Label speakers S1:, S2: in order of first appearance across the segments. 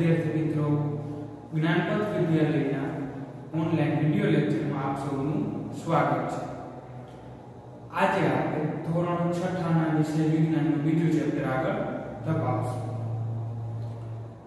S1: વિદ્યાર્થી મિત્રો, જ્ઞાનપથ વિદ્યાલયના ઓનલાઈન વિડિયો લેક્ચરમાં આપ સૌનું સ્વાગત છે। આજે આપણે ધોરણ 6 ના વિષય વિજ્ઞાનનું બીજું ચેપ્ટર આગળ ધપાવશું।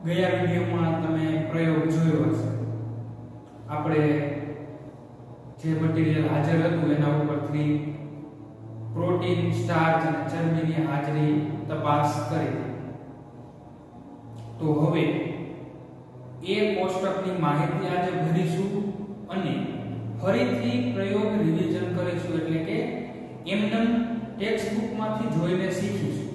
S1: ગયા વિડિયોમાં તમે પ્રયોગ જોયો હશે। આપણે જે મટીરીયલ હાજર હતું એના ઉપરથી પ્રોટીન, સ્ટાર્ચ અને ચરબીની હાજરી તપાસ કરી। તો હવે એ કોષ્ટકની માહિતી આજે ભરીશું અને ફરીથી પ્રયોગ રિવિઝન કરીશું, એટલે કે એમનેમ ટેક્સ્ટ બુકમાંથી જોઈને શીખીશું।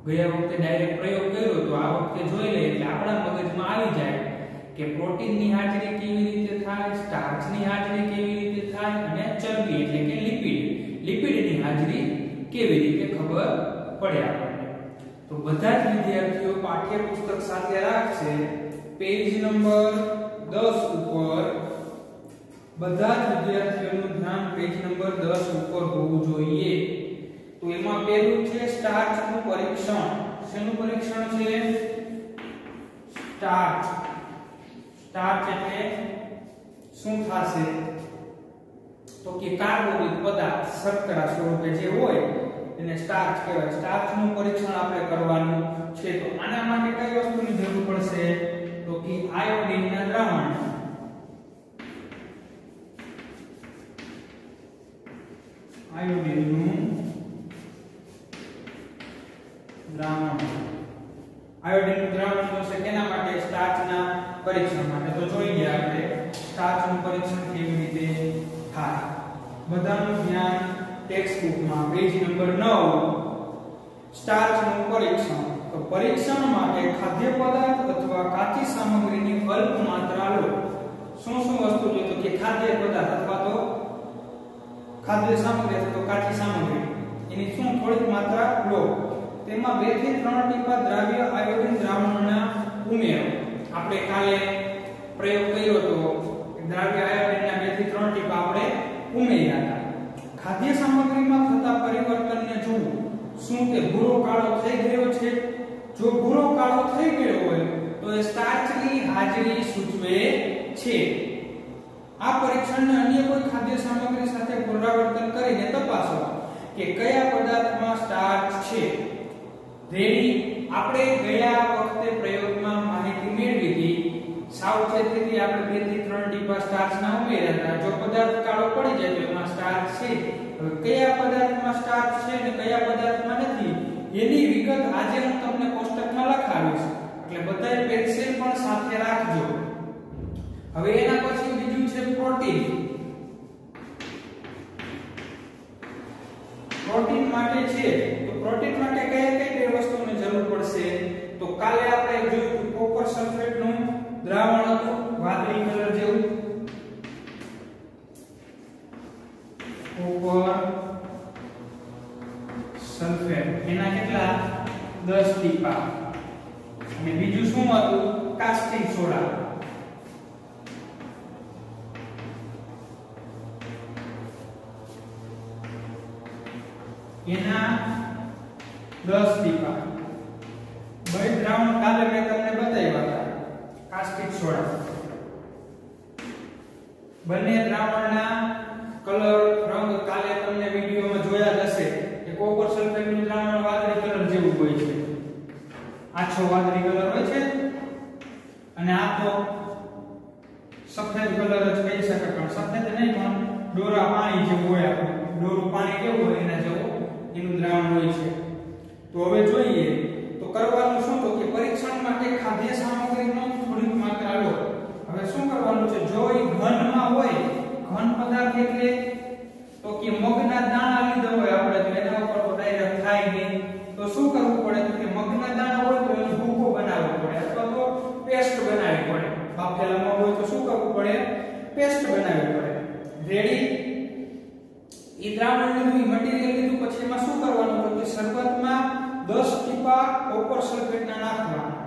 S1: ગયા વખતે ડાયરેક્ટ પ્રયોગ કર્યો તો આ વખતે જોઈ લઈએ એટલે આપણા મગજમાં આવી જાય કે પ્રોટીનની હાજરી કેવી રીતે થાય, સ્ટાર્ચની હાજરી કેવી રીતે થાય અને ચરબી એટલે કે લિપિડની હાજરી કેવી રીતે ખબર પડે આપણને। તો બધા જ વિદ્યાર્થીઓ પાઠ્યપુસ્તક સાથે રાખશે। પેજ નંબર 10 ઉપર બધા જ વિદ્યાર્થીઓનું ધ્યાન પેજ નંબર 10 ઉપર હોવું જોઈએ। તો એમાં પહેલું છે સ્ટાર્ચનું પરીક્ષણ। શેનું પરીક્ષણ છે? સ્ટાર્ચ એટલે શું થશે? તો કે કાર્બોદિત પદાર્થ શર્કરા સ્વરૂપે જે હોય એને સ્ટાર્ચ કહેવાય। સ્ટાર્ચનું પરીક્ષણ આપણે કરવાનું છે। તો આના માટે કઈ વસ્તુની જરૂર પડશે? તો કે આયોડીનના દ્રાવણ। આયોડીનનું દ્રાવણ જોશે કેના માટે? સ્ટાર્ચના પરીક્ષણ માટે। તો જોઈએ આપણે સ્ટાર્ચનું પરીક્ષણ કેવી રીતે થાય। બધાનું ધ્યાન ટેક્સ્ટ બુકમાં પેજ નંબર 9 સ્ટાર્ચનું પરીક્ષણ। તો પરીક્ષણ માટે ખાદ્ય પદાર્થ અથવા કાચી સામગ્રીની અલ્પ માત્રા લો। શું વસ્તુ જોઈએ? તો કે ખાદ્ય પદાર્થ અથવા તો ખાદ્ય સામગ્રી અથવા તો કાચી સામગ્રી એની શું થોડીક માત્રા લો। તેમાં 2 થી 3 ટીપા દ્રાવ્ય આયોડીન દ્રાવણના ઉમેરો। આપણે કાલે પ્રયોગ કર્યો તો દ્રાવ્ય આયોડીનના 2 થી 3 ટીપા આપણે ઉમેર્યા હતા। ખાદ્ય સામગ્રીમાં થતા પરિવર્તનને જુઓ। શું તે ભૂરો કાળો થઈ ગયો છે? જો ભૂરો કાળો થઈ ગયો હોય તો એ સ્ટાર્ચની હાજરી સૂચવે છે। આ પરીક્ષણને અન્ય કોઈ ખાદ્ય સામગ્રી સાથે પુનરાવર્તન કરીને તપાસો કે કયા પદાર્થમાં સ્ટાર્ચ છે। રેડી? આપણે ગયા વખતે પ્રયોગમાં માહિતી મેળવી હતી। સાવચેતીથી આપણે 2 થી 3 ટીપા સ્ટાર્ચના ઉમેર્યા હતા। જો પદાર્થ કાળો પડી જાય તો એમાં સ્ટાર્ચ છે। હવે કયા પદાર્થમાં સ્ટાર્ચ છે અને કયા પદાર્થમાં નથી એની વિગત આજે હું તમને કોષ્ટકમાં લખાવીશ, એટલે બધાએ પેન્સિલ પણ સાથે રાખજો। હવે એના પછી બીજું છે પ્રોટીન। પ્રોટીન માટે છે તો પ્રોટીન માટે કઈ વસ્તુની જરૂર પડશે? તો કાલે આપણે જોયું કોપર સલ્ફેટનું દ્રાવણ હતું વાદળી કલર જેવું। કોપર સલ્ફેટ એના કેટલા? 10 ટીપા। અને બીજું શું હતું? Caustic soda. એના 10 ટીપા। બે દ્રાવણ કાલે મેં તમને બતાવ્યા હતા, કાસ્ટિક સોડા। બંને દ્રાવણના કલર રંગ કાલે તમને વિડિયોમાં જોયા જ હશે કે કોપર સલ્ફેટનું દ્રાવણ વાદળી કલર જેવું હોય છે, આછો વાદળી કલર હોય છે, અને આ તો સફેદ કલર જ કહી શકાય, પણ સફેદ નહીં પણ ડોરા પાણી જેવું હોય, આપણું ડોરું પાણી કેવું હોય એના જેવું એનું દ્રાવણ હોય છે। તો હવે જોઈએ તો કરવાનું શું? તો કે પરીક્ષણ માટે ખાદ્ય સામગ્રીનો થોડીક માત્રા લો। હવે શું કરવાનું છે? જો એ ઘનમાં હોય, ઘન પદાર્થ એટલે તો કે મગના દાણા લીધા હોય આપણે તો એના ઉપર તો ડાયરેક્ટ થાય નહીં, તો શું કરવું પડે? તો કે મગના દાણા હોય તો એનો ભૂકો બનાવવો પડે અથવા તો પેસ્ટ બનાવવી પડે। બાફેલા મગ હોય તો શું કરવું પડે? પેસ્ટ બનાવવી પડે। રેડી? એ દ્રાવણ લીધું, એ મટીરીયલ લીધું, પછી એમાં શું કરવાનું? તો કે શરૂઆતમાં 10 ટીપા કોપર સલ્ફેટના નાખવાના।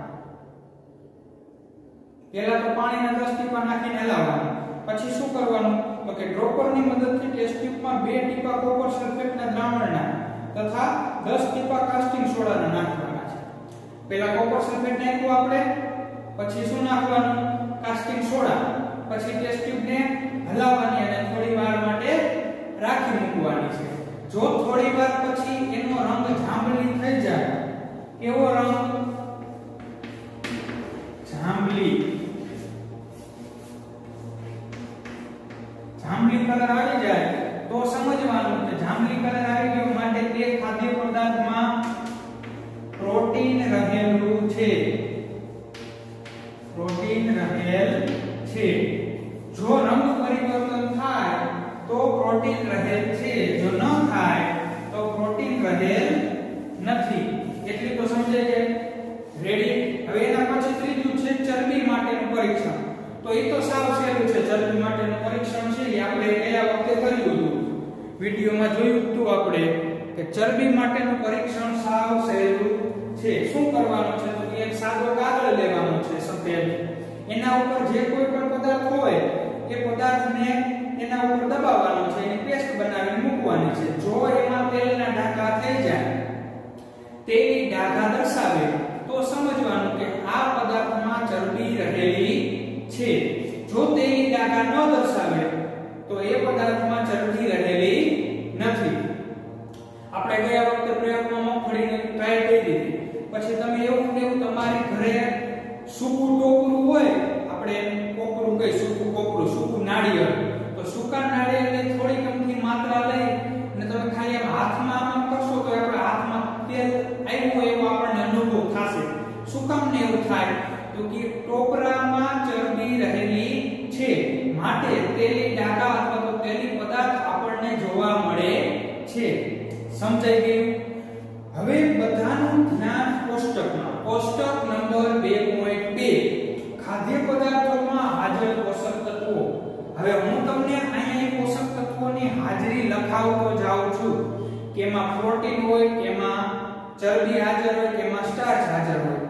S1: પહેલા તો પાણીના 10 ટીપા નાખીને હલાવવાનું। પછી શું કરવાનું? તો કે ડ્રોપરની મદદથી ટેસ્ટ ટ્યુબમાં 2 ટીપા કોપર સલ્ફેટના દ્રાવણના તથા 10 ટીપા કાસ્ટિક સોડાના નાખવાના છે। પહેલા કોપર સલ્ફેટ નાખ્યું આપણે, પછી 2 ટીપા કાસ્ટિક સોડા નાખવાના। 2 ટીપા કાસ્ટિક સોડા નાખ્યા પછી શું કરવાનું? તો કે શરૂઆતમાં 10 ટીપા કોપર સલ્ફેટના નાખવાના। પછી શું કરવાનું? તો કે ડ્રોપરની મદદથી ટેસ્ટ ટ્યુબમાં 2 ટીપા કોપર સલ્ફેટના દ્રાવણના તથા 10 ટીપા કાસ્ટિક સોડાના નાખવાના છે। પેલા કોપર સલ્ફેટ નાખ્યું આપણે, પછી શું નાખવાનું કાસ્ટિંગ સોડા પછી ટેસ્ટ ટ્યુબને હલાવવાની અને થોડી વાર માટે રાખી મૂકવાની છે જો થોડી વાર પછી એનો રંગ જાંબલી થઈ જાય એવો રંગ જાંબલી કલર આવી જાય તો સમજવાનું કે જાંબલી કલર આવી ગયો માટે તે ખાદ્ય પદાર્થમાં પ્રોટીન રહેલું છે જો રંગ પરિવર્તન થાય તો પ્રોટીન રહેલ છે જો ન થાય તો પ્રોટીન રહેલ નથી એટલી તો સમજાય છે રેડી હવે એના પછી ત્રીજું છે ચરબી માટેનું પરીક્ષણ તો એ તો સાવ સહેલું છે ચરબી માટેનું પરીક્ષણ છે એ આપણે ગયા વખતે કર્યું હતું વિડિયોમાં જોયું હતું આપણે કે ચરબી માટેનું પરીક્ષણ સાવ સહેલું છે શું કરવાનું છે તો એક સાદો કાગળ લેવાનો છે સફેદ એના ઉપર જે કોઈ પણ પદાર્થ હોય એ પદાર્થને એના ઉપર દબાવવાનો છે એની પેસ્ટ બનાવીને મૂકવાની છે જો એમાં તેલના ડાઘા થઈ જાય તેની ડાઘા દર્શાવે તો સમજવાનું કે આ પદાર્થમાં ચરબી રહેલી છે જો તેની ડાઘા ન દર્શાવે તો એ પદાર્થમાં ચરબી રહેલી નથી આપણે ગયા વખતે પ્રયોગમાં મગફળીની ટ્રાય કરી હતી પછી તમે એવું કેવું તમારી ઘરે સૂકું ટોપરું હોય આપણે કોપરું કઈ સૂકું કોપરું સૂકું નાળિયેર તો સૂકા નાળિયેરની થોડી કમથી માત્રા લઈ અને તમે ખાલી આમ હાથમાં આમ કરશો તો આપણા હાથમાં તેલ આવ્યું એવો આપણને અનુભવ થશે શું કામ ને એવું થાય તો કે ટોપરામાં ચરબી રહેલી છે માટે તેલી ડાઘા અથવા તો તેલી પદાર્થ આપણને જોવા મળે છે સમજાઈ ગયું હવે બધાનું ધ્યાન કોષ્ટકમાં કોષ્ટક નંબર 2.2 ખાદ્ય પદાર્થોમાં હાજર પોષક તત્વો હવે હું તમને અહીંયા પોષક તત્વોની હાજરી લખાવતો જાઉં છું કે એમાં પ્રોટીન હોય કે એમાં ચરબી હાજર હોય કે એમાં સ્ટાર્ચ હાજર હોય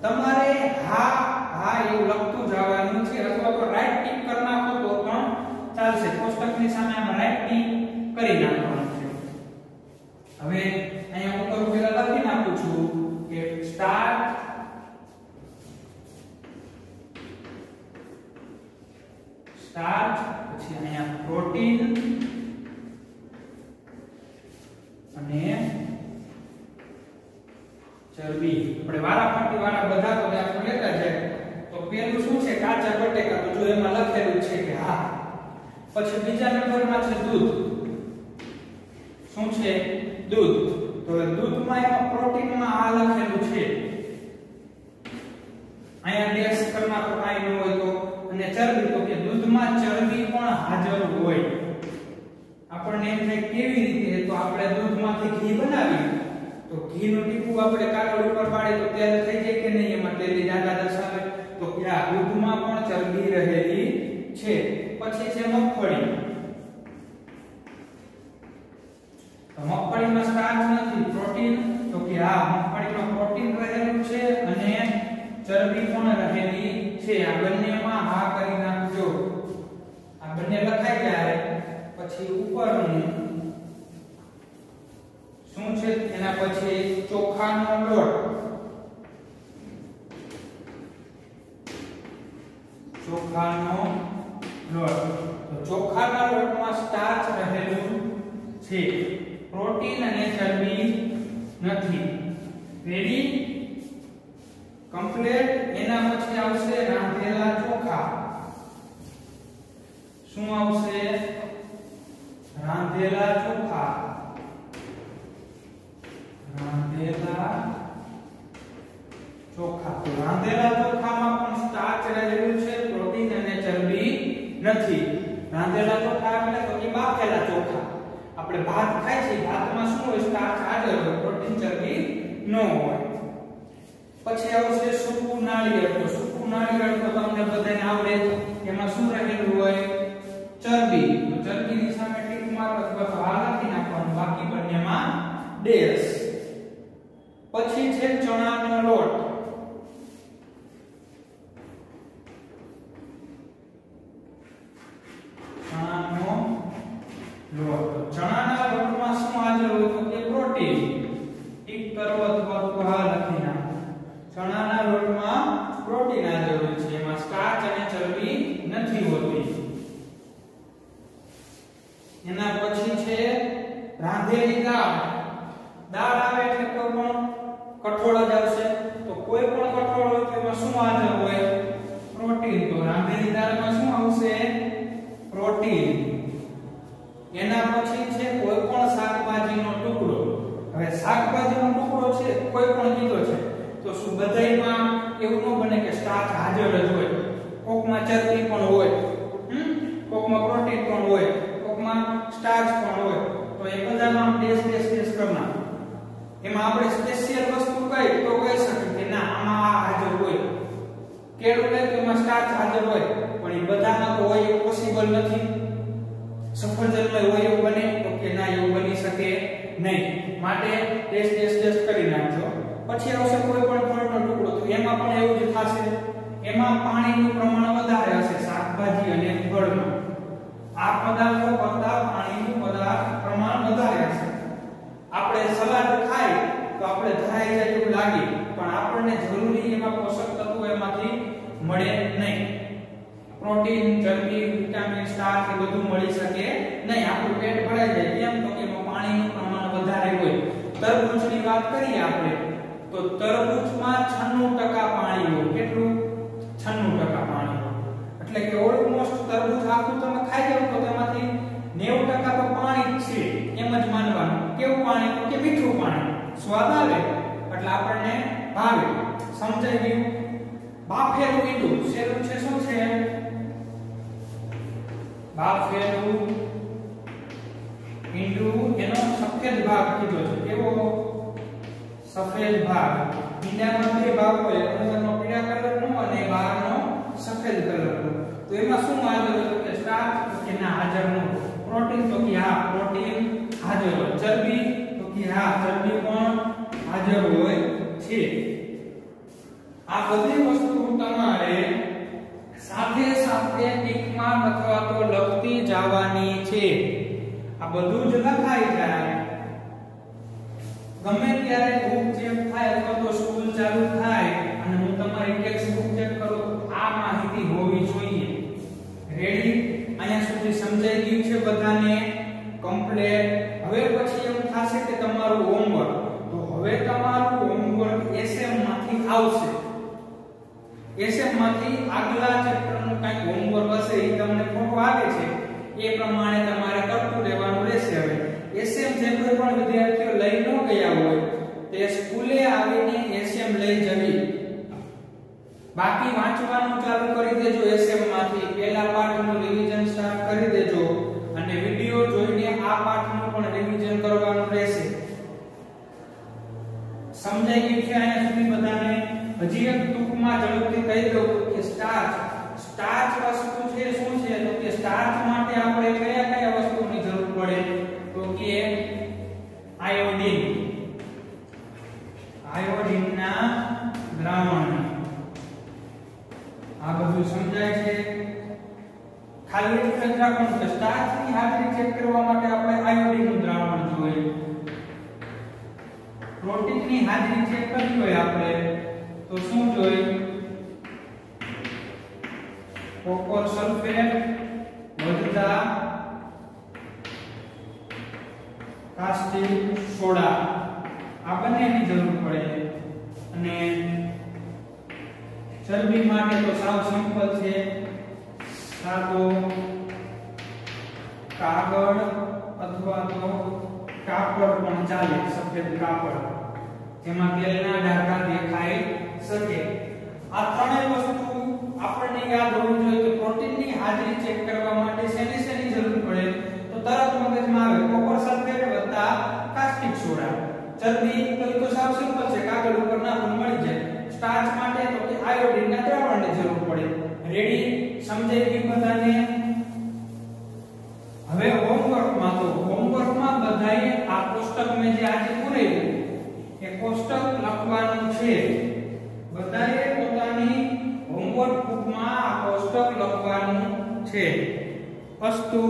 S1: તમારે હા એવું લખતું જવાનું છે અથવા તો રાઈટ ટિક કરી નાખો તો પણ ચાલશે કોષ્ટકની સામે આમ રાઈટ ટિક કરી નાખવાનું છે હવે અહીંયા હું તો પહેલા લખી નાખું છું કે સ્ટાર્ચ પછી અહીંયા પ્રોટીન અને ચરબી આપણે વારાફરતી વાળા બધા પદાર્થો લેતા જાય તો પહેલું શું છે કાચા બટેકા તો જો એમાં લખેલું છે કે હા પછી બીજા નંબરમાં છે દૂધ શું છે દૂધ તો દૂધમાં એમાં પ્રોટીનમાં આ લખેલું છે અહીંયા ડેશ કરના તો કાઈ ન હોય તો અને ચરબી તો કે દૂધમાં ચરબી પણ હાજર હોય આપણને એમ થાય કેવી રીતે તો આપણે દૂધમાંથી ઘી બનાવી તો ઘીનું ટીપું આપણે કાગળ ઉપર પાડીએ તો તેલ થઈ જાય કે નહીં એમાં તેલની ડાઘા દર્શાવે તો કે આ દૂધમાં પણ ચરબી રહેલી છે પછી છે મગફળી તો મગફળીમાં સ્ટાર્ચ નથી પ્રોટીન તો કે આ મગફળીમાં પ્રોટીન રહેલું છે અને ચરબી પણ રહેલી છે આ બંનેમાં હા કરી નાખજો આ બંને લખાઈ જાય પછી ઉપરનું શું છે એના પછી ચોખાનો લોટ તો ચોખાના લોટમાં સ્ટાર્ચ રહેલું છે પ્રોટીન અને ચરબી નથી રેડી કમ્પ્લીટ એના પછી આવશે રાંધેલા ચોખા શું આવશે રાંધેલા ચોખા રાંધેલા ચોખામાં પણ સ્ટાર્ચ રહેલું છે પ્રોટીન અને ચરબી નથી રાંધેલા ચોખા એટલે તો કે બાફેલા ચોખા આપણે ભાત ખાય છે ભાતમાં શું હોય સ્ટાર્ચ હાજર હોય પ્રોટીન ચરબી ન હોય પછી આવશે સૂકું નાળિયેર તો સૂકું નાળિયેર તો તમને બધાને આવડે એમાં શું રહેલું હોય ચરબી તો ચરબીની સામે ટીક માર્ક અથવા તો આ લખી નાખવાનું બાકી બંનેમાં ડેશ પછી છે ચણાનો લોટ ચણાના લોટમાં શું હાજર હોય તો કે પ્રોટીન ટીક કરો અથવા તો હા લખી નાખો ચણાના લોટમાં પ્રોટીન હાજર હોય એના પછી છે રાંધેલી દાળ. દાળ આવે એટલે કોઈ પણ કઠોળ જ આવશે. તો કોઈ પણ કઠોળ હોય તો એમાં શું હાજર હોય? પ્રોટીન. તો રાંધેલી દાળમાં શું આવશે? પ્રોટીન. એના પછી છે કોઈ પણ શાકભાજીનો ટુકડો. હવે શાકભાજીનો ટુકડો છે કોઈ પણ કીધો છે તો શું બધાયમાં એવું ન બને કે સ્ટાર્ચ હાજર જ હોય? કોકમાં ચરબી પણ હોય, કોકમાં પ્રોટીન પણ હોય, કોકમાં સ્ટાર્ચ પણ હોય. તો એ બધામાં ટેસ્ટ કરના. એમાં આપણે સ્પેશિયલ વસ્તુ કઈ તો કહી શકીએ કે ના આમાં આ હાજર હોય. કેળું લે તો એમાં સ્ટાર્ચ હાજર હોય, પણ એ બધામાં તો હોય એવું પોસિબલ નથી. સફરજનમાં હોય એવું બને તો કે ના એવું બની શકે નહીં. માટે ટેસ્ટ કરી નાખજો. પછી આવશે કોઈ પણ ફળનો ટુકડો. તો એમાં પણ એવું જ થશે. એમાં પાણીનું પ્રમાણ વધારે હશે શાકભાજી અને ફળમાં. આ પદાર્થો કરતાં પાણીનું પ્રમાણ વધારે હશે. આપણે સલાડ ખાઈ તો આપણે ધરાઈ જાય એવું લાગે, પણ આપણને જરૂરી એમાં પોષક તત્વો એમાંથી મળે નહીં. પ્રોટીન, ચરબી, વિટામિન, સ્ટાર્ચ એ બધું મળી શકે નહીં. આપણું પેટ ભરાઈ જાય. કેમ? તો કે એમાં પાણીનું પ્રમાણ વધારે હોય. તરબૂચની વાત કરીએ આપણે તો તરબૂચમાં 96% પાણી હોય. કેટલું? 96% પાણી હોય. એટલે કે ઓલમોસ્ટ તરબૂચ આખું તમે ખાઈ જાવ તો તેમાંથી 90% તો પાણી જ છે એમ જ માનવાનું. કેવું પાણી? તો કે મીઠું પાણી. સ્વાદ આવે એટલે આપણને ભાવે. સમજાઈ ગયું? બાફેલું ઈંડું શેલું છે શું છે? બાફેલું ઈંડું એનો સફેદ ભાગ કીધો છે. કેવો? સફેદ ભાગ. ઈંડામાં બે ભાગ હોય, અંદરનો પીળા કલરનો અને બહારનો સફેદ કલરનો. તો એમાં શું હાજર હોય? તો કે સ્ટાર્ચ તો કે ના હાજર ન હોય. પ્રોટીન તો કે હા પ્રોટીન હાજર હોય. ચરબી તો કે હા ચરબી પણ હાજર હોય છે. આ બધી વસ્તુ તમારે સાથે ટીકમાં અથવા તો લખતી જવાની છે. આ બધું જ લખાઈ જાય. ગમે ત્યારે બુક ચેક થાય અથવા તો સ્કૂલ ચાલુ થાય અને હું તમારી ટેક્સ્ટ બુક ચેક કરું આ માહિતી હોવી જોઈએ. રેડી? અહીંયા સુધી સમજાઈ ગયું છે બધાને? કમ્પ્લીટ. હવે પછી એમ થશે કે તમારું હોમવર્ક. તો હવે તમારું હોમવર્ક એસએમ માંથી આવશે. એસએમ માંથી આગલા ચેપ્ટરનું કંઈક હોમવર્ક હશે એ તમને ફોટો આવે છે એ પ્રમાણે તમારે કરતું રહેવાનું રહેશે. હવે એસએમ જે કોઈ પણ વિદ્યાર્થીઓ લઈ ન ગયા હોય તે સ્કૂલે આવીને એસએમ લઈ જવી. બાકી વાંચવાનું ચાલુ કરી દેજો. એસએમ માંથી પહેલા પાઠનું રિવિઝન સ્ટાર્ટ કરી દેજો અને વિડિયો જોઈને આ પાઠનું પણ રિવિઝન કરવાનું રહેશે. સમજાઈ ગયું છે અહીંયા સુધી બધાને? હજી એક ટૂંકમાં ઝડપથી કહી દઉં કે સ્ટાર્ચ વસ્તુ છે શું છે? તો કે સ્ટાર્ચ માટે આપણે કયા વસ્તુની જરૂર પડે? તો કે આયોડિનના દ્રાવણ. આ બધું સમજાય છે? ખાલી એટલું જ રાખવાનું કે સ્ટાર્ચની હાજરી ચેક કરવા માટે આપણે આયોડિનનું દ્રાવણ જોઈએ. પ્રોટીનની હાજરી ચેક કરવી હોય આપણે તો શું જોઈએ? કોપર સલ્ફેટ વત્તા કાસ્ટિક સોડા. આ બંનેની જરૂર પડે. અને ચરબી માટે તો સાવ સિમ્પલ છે. સાદો કાગળ અથવા તો કાપડ પણ ચાલે. સફેદ કાપડ જેમાં તેલના ડાઘા દેખાઈ શકે. આ ત્રણેય વસ્તુ આપણને યાદ હોવી જોઈએ કે પ્રોટીનની હાજરી ચેક કરવા માટે શેની જરૂર પડે? તો તરત મગજમાં આવે કોપર સલ્ફેટ વત્તા કાસ્ટિક સોડા. ચરબી તો સાવ સિમ્પલ છે, કાગળ ઉપર નાખવું મળી જાય. સ્ટાર્ચ માટે તો કે આયોડિનના દ્રાવણની જરૂર પડે. રેડી? સમજાઈ ગયું બધાને? હવે હોમવર્કમાં બધાએ આ કોષ્ટક મેં જે આજે પૂરેલું એ કોષ્ટક લખવાનું છે. બધાએ પોતાની હોમવર્ક બુકમાં આ કોષ્ટક લખવાનું છે. અસ્તુ.